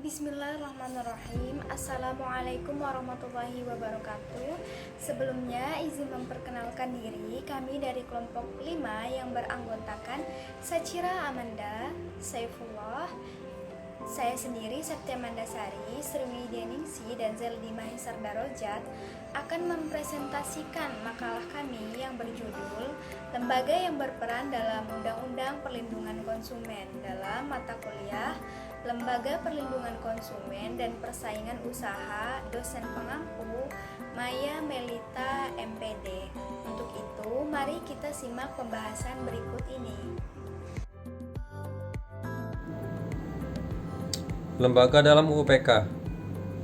Bismillahirrahmanirrahim. Assalamualaikum warahmatullahi wabarakatuh. Sebelumnya izin memperkenalkan diri. Kami dari kelompok 5 yang beranggotakan Sachira Amanda, Saifullah, saya sendiri Septia Mandasari, Sriwidya Ningsi, dan Zeldi Mahisar Darojat akan mempresentasikan makalah kami yang berjudul Lembaga yang berperan dalam Undang-Undang Perlindungan Konsumen dalam mata kuliah Lembaga Perlindungan Konsumen dan Persaingan Usaha, dosen pengampu Maya Melita MPD. Untuk itu, mari kita simak pembahasan berikut ini. Lembaga dalam UU-PK.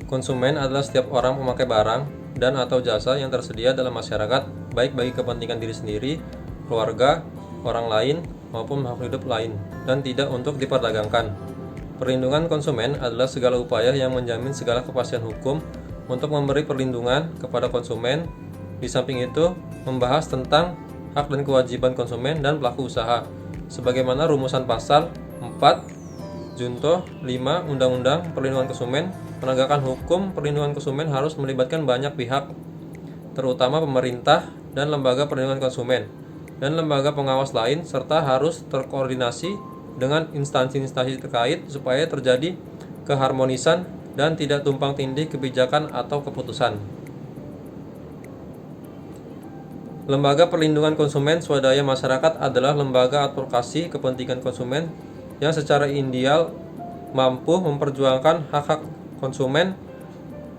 Konsumen adalah setiap orang pemakai barang dan atau jasa yang tersedia dalam masyarakat, baik bagi kepentingan diri sendiri, keluarga, orang lain, maupun makhluk hidup lain, dan tidak untuk diperdagangkan. Perlindungan konsumen adalah segala upaya yang menjamin segala kepastian hukum untuk memberi perlindungan kepada konsumen. Di samping itu, membahas tentang hak dan kewajiban konsumen dan pelaku usaha, sebagaimana rumusan pasal 4 Junto 5 Undang-Undang Perlindungan Konsumen. Penegakan hukum perlindungan konsumen harus melibatkan banyak pihak, terutama pemerintah dan lembaga perlindungan konsumen, dan lembaga pengawas lain, serta harus terkoordinasi dengan instansi-instansi terkait supaya terjadi keharmonisan dan tidak tumpang tindih kebijakan atau keputusan. Lembaga Perlindungan Konsumen Swadaya Masyarakat adalah lembaga advokasi kepentingan konsumen yang secara ideal mampu memperjuangkan hak-hak konsumen.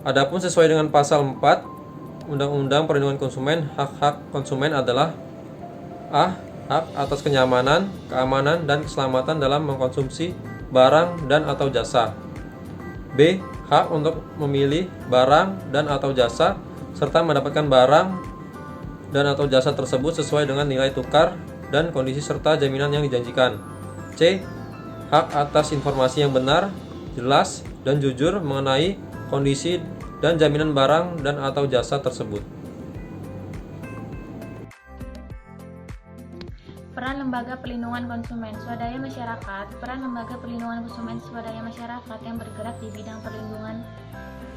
Adapun sesuai dengan pasal 4 Undang-Undang Perlindungan Konsumen, hak-hak konsumen adalah A. Hak atas kenyamanan, keamanan, dan keselamatan dalam mengkonsumsi barang dan atau jasa. B. Hak untuk memilih barang dan atau jasa serta mendapatkan barang dan atau jasa tersebut sesuai dengan nilai tukar dan kondisi serta jaminan yang dijanjikan. C. Hak atas informasi yang benar, jelas, dan jujur mengenai kondisi dan jaminan barang dan atau jasa tersebut. Peran Lembaga Perlindungan Konsumen Swadaya Masyarakat. Peran Lembaga Perlindungan Konsumen Swadaya Masyarakat yang bergerak di bidang perlindungan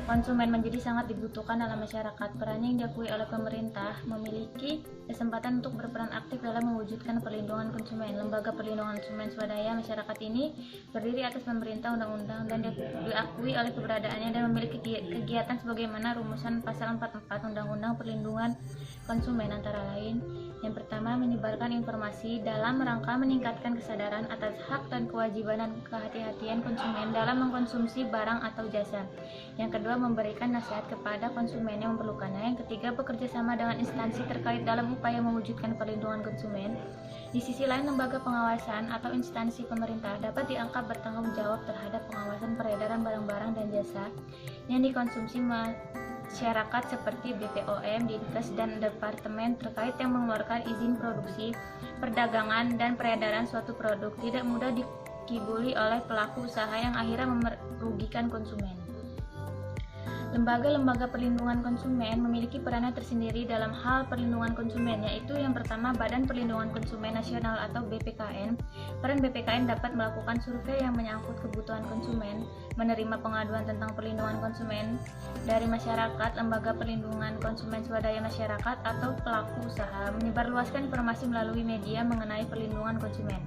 konsumen menjadi sangat dibutuhkan dalam masyarakat. Perannya yang diakui oleh pemerintah memiliki kesempatan untuk berperan aktif dalam mewujudkan perlindungan konsumen. Lembaga Perlindungan Konsumen Swadaya Masyarakat ini terdiri atas pemerintah, undang-undang, dan diakui oleh keberadaannya dan memiliki kegiatan sebagaimana rumusan pasal 44 Undang-Undang Perlindungan Konsumen, antara lain: yang pertama, menyebarkan informasi dalam rangka meningkatkan kesadaran atas hak dan kewajiban dan kehati-hatian konsumen dalam mengkonsumsi barang atau jasa. Yang kedua, memberikan nasihat kepada konsumen yang memerlukannya. Yang ketiga, bekerja sama dengan instansi terkait dalam upaya mewujudkan perlindungan konsumen. Di sisi lain, lembaga pengawasan atau instansi pemerintah dapat dianggap bertanggung jawab terhadap pengawasan peredaran barang-barang dan jasa yang dikonsumsi masyarakat seperti BPOM, Dinkes, dan departemen terkait yang mengeluarkan izin produksi, perdagangan, dan peredaran suatu produk tidak mudah dikibuli oleh pelaku usaha yang akhirnya merugikan konsumen. Lembaga-lembaga perlindungan konsumen memiliki peranan tersendiri dalam hal perlindungan konsumen, yaitu yang pertama, Badan Perlindungan Konsumen Nasional atau BPKN. Peran BPKN dapat melakukan survei yang menyangkut kebutuhan konsumen, menerima pengaduan tentang perlindungan konsumen dari masyarakat, lembaga perlindungan konsumen swadaya masyarakat, atau pelaku usaha, menyebarluaskan informasi melalui media mengenai perlindungan konsumen.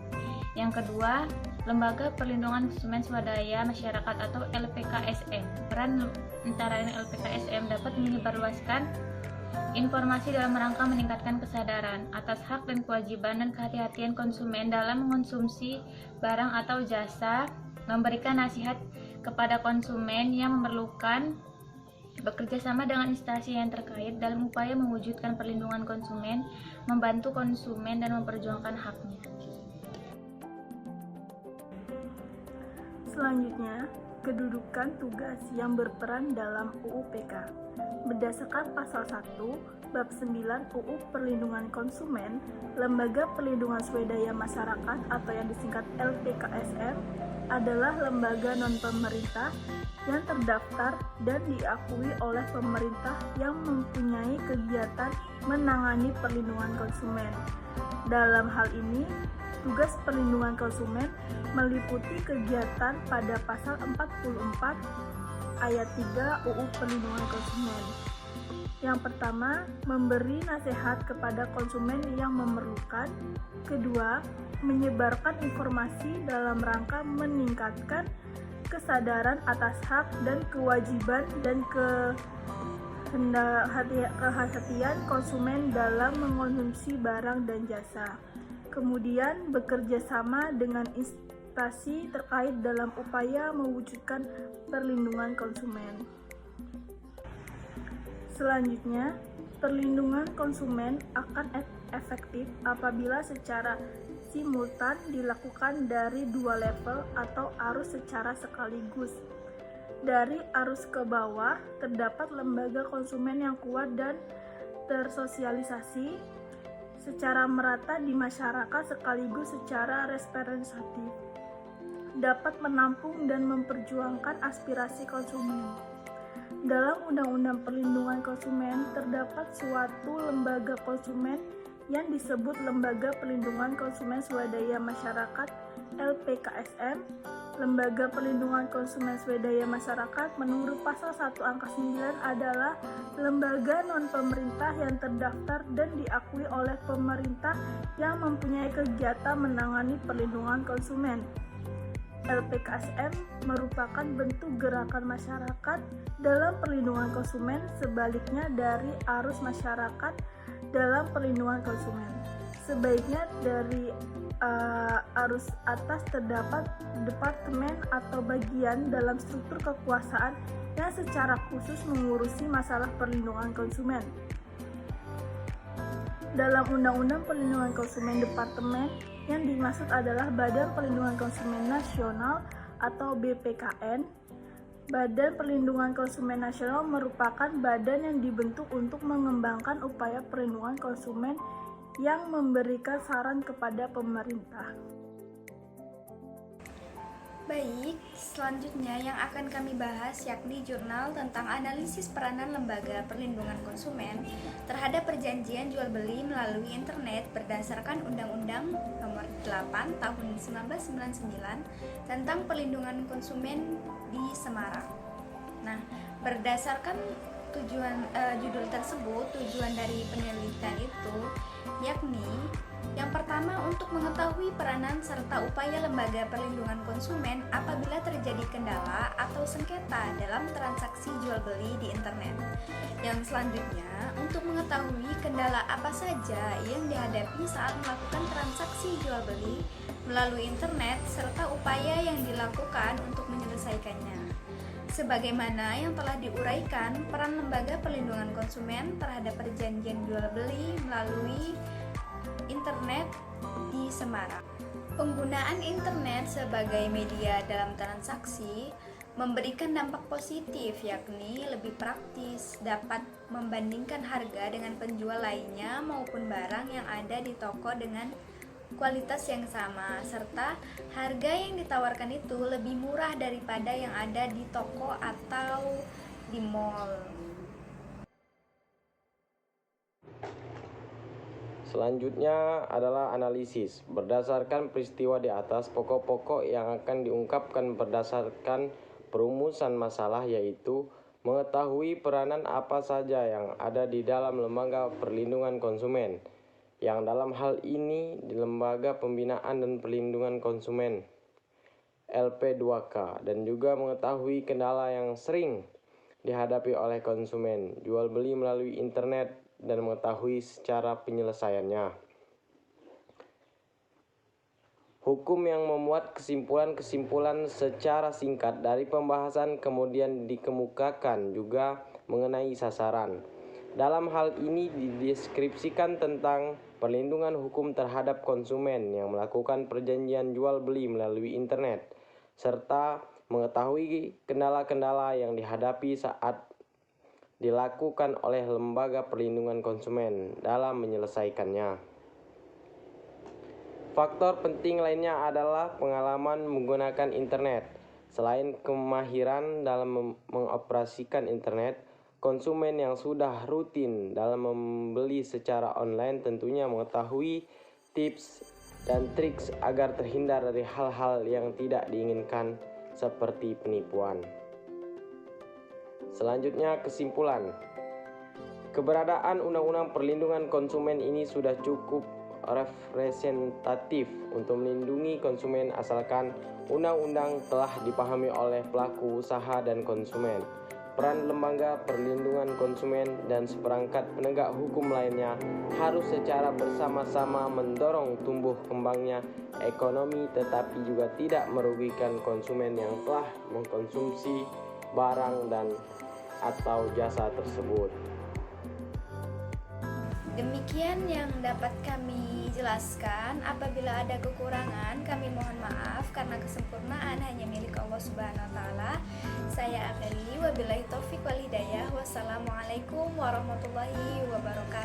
Yang kedua, Lembaga Perlindungan Konsumen Swadaya Masyarakat atau LPKSM. Peran antara lain LPKSM dapat menyebarluaskan informasi dalam rangka meningkatkan kesadaran atas hak dan kewajiban dan kehati-hatian konsumen dalam mengkonsumsi barang atau jasa, memberikan nasihat kepada konsumen yang memerlukan, bekerja sama dengan instansi yang terkait dalam upaya mewujudkan perlindungan konsumen, membantu konsumen, dan memperjuangkan haknya. Selanjutnya, kedudukan tugas yang berperan dalam UU-PK. Berdasarkan pasal 1 Bab 9 UU Perlindungan Konsumen, Lembaga Perlindungan Swadaya Masyarakat atau yang disingkat LPKSM adalah lembaga non-pemerintah yang terdaftar dan diakui oleh pemerintah yang mempunyai kegiatan menangani perlindungan konsumen. Dalam hal ini, tugas perlindungan konsumen meliputi kegiatan pada pasal 44 ayat 3 UU Perlindungan Konsumen. Yang pertama, memberi nasihat kepada konsumen yang memerlukan. Kedua, menyebarkan informasi dalam rangka meningkatkan kesadaran atas hak dan kewajiban dan kehati-hatian konsumen dalam mengkonsumsi barang dan jasa. Kemudian, bekerja sama dengan instansi terkait dalam upaya mewujudkan perlindungan konsumen. Selanjutnya, perlindungan konsumen akan efektif apabila secara simultan dilakukan dari dua level atau arus secara sekaligus. Dari arus ke bawah, terdapat lembaga konsumen yang kuat dan tersosialisasi secara merata di masyarakat sekaligus secara representatif, dapat menampung dan memperjuangkan aspirasi konsumen. Dalam Undang-Undang Perlindungan Konsumen terdapat suatu lembaga konsumen yang disebut Lembaga Perlindungan Konsumen Swadaya Masyarakat (LPKSM). Lembaga Perlindungan Konsumen Swadaya Masyarakat menurut pasal 1 angka 9 adalah lembaga non-pemerintah yang terdaftar dan diakui oleh pemerintah yang mempunyai kegiatan menangani perlindungan konsumen. LPKSM merupakan bentuk gerakan masyarakat dalam perlindungan konsumen, sebaliknya dari arus masyarakat dalam perlindungan konsumen. Sebaiknya dari arus atas terdapat departemen atau bagian dalam struktur kekuasaan yang secara khusus mengurusi masalah perlindungan konsumen. Dalam Undang-Undang Perlindungan Konsumen, departemen yang dimaksud adalah Badan Perlindungan Konsumen Nasional atau BPKN. Badan Perlindungan Konsumen Nasional merupakan badan yang dibentuk untuk mengembangkan upaya perlindungan konsumen yang memberikan saran kepada pemerintah. Baik, selanjutnya yang akan kami bahas yakni jurnal tentang analisis peranan lembaga perlindungan konsumen terhadap perjanjian jual beli melalui internet berdasarkan Undang-Undang Nomor 8 Tahun 1999 tentang perlindungan konsumen di Semarang. Nah, berdasarkan judul tersebut, tujuan dari penelitian itu yakni yang pertama, untuk mengetahui peranan serta upaya lembaga perlindungan konsumen apabila terjadi kendala atau sengketa dalam transaksi jual beli di internet. Yang selanjutnya, untuk mengetahui kendala apa saja yang dihadapi saat melakukan transaksi jual beli melalui internet serta upaya yang dilakukan untuk menyelesaikannya. Sebagaimana yang telah diuraikan, peran lembaga perlindungan konsumen terhadap perjanjian jual beli melalui internet di Semarang. Penggunaan internet sebagai media dalam transaksi memberikan dampak positif, yakni lebih praktis, dapat membandingkan harga dengan penjual lainnya maupun barang yang ada di toko dengan kualitas yang sama, serta harga yang ditawarkan itu lebih murah daripada yang ada di toko atau di mall. Selanjutnya adalah analisis. Berdasarkan peristiwa di atas, pokok-pokok yang akan diungkapkan berdasarkan perumusan masalah yaitu mengetahui peranan apa saja yang ada di dalam lembaga perlindungan konsumen, yang dalam hal ini di Lembaga Pembinaan dan Perlindungan Konsumen LP2K, dan juga mengetahui kendala yang sering dihadapi oleh konsumen jual beli melalui internet dan mengetahui secara penyelesaiannya. Hukum yang memuat kesimpulan-kesimpulan secara singkat dari pembahasan kemudian dikemukakan juga mengenai sasaran. Dalam hal ini dideskripsikan tentang perlindungan hukum terhadap konsumen yang melakukan perjanjian jual beli melalui internet, serta mengetahui kendala-kendala yang dihadapi saat dilakukan oleh lembaga perlindungan konsumen dalam menyelesaikannya. Faktor penting lainnya adalah pengalaman menggunakan internet. Selain kemahiran dalam mengoperasikan internet, konsumen yang sudah rutin dalam membeli secara online tentunya mengetahui tips dan trik agar terhindar dari hal-hal yang tidak diinginkan seperti penipuan. Selanjutnya, kesimpulan. Keberadaan Undang-Undang Perlindungan Konsumen ini sudah cukup representatif untuk melindungi konsumen asalkan undang-undang telah dipahami oleh pelaku usaha dan konsumen. Peran lembaga perlindungan konsumen dan seperangkat penegak hukum lainnya harus secara bersama-sama mendorong tumbuh kembangnya ekonomi, tetapi juga tidak merugikan konsumen yang telah mengkonsumsi barang dan atau jasa tersebut. Demikian yang dapat kami jelaskan. Apabila ada kekurangan, kami mohon maaf karena kesempurnaan hanya milik Allah Subhanahu wa taala. Saya akhiri, wabillahi taufik wal hidayah. Wassalamualaikum warahmatullahi wabarakatuh.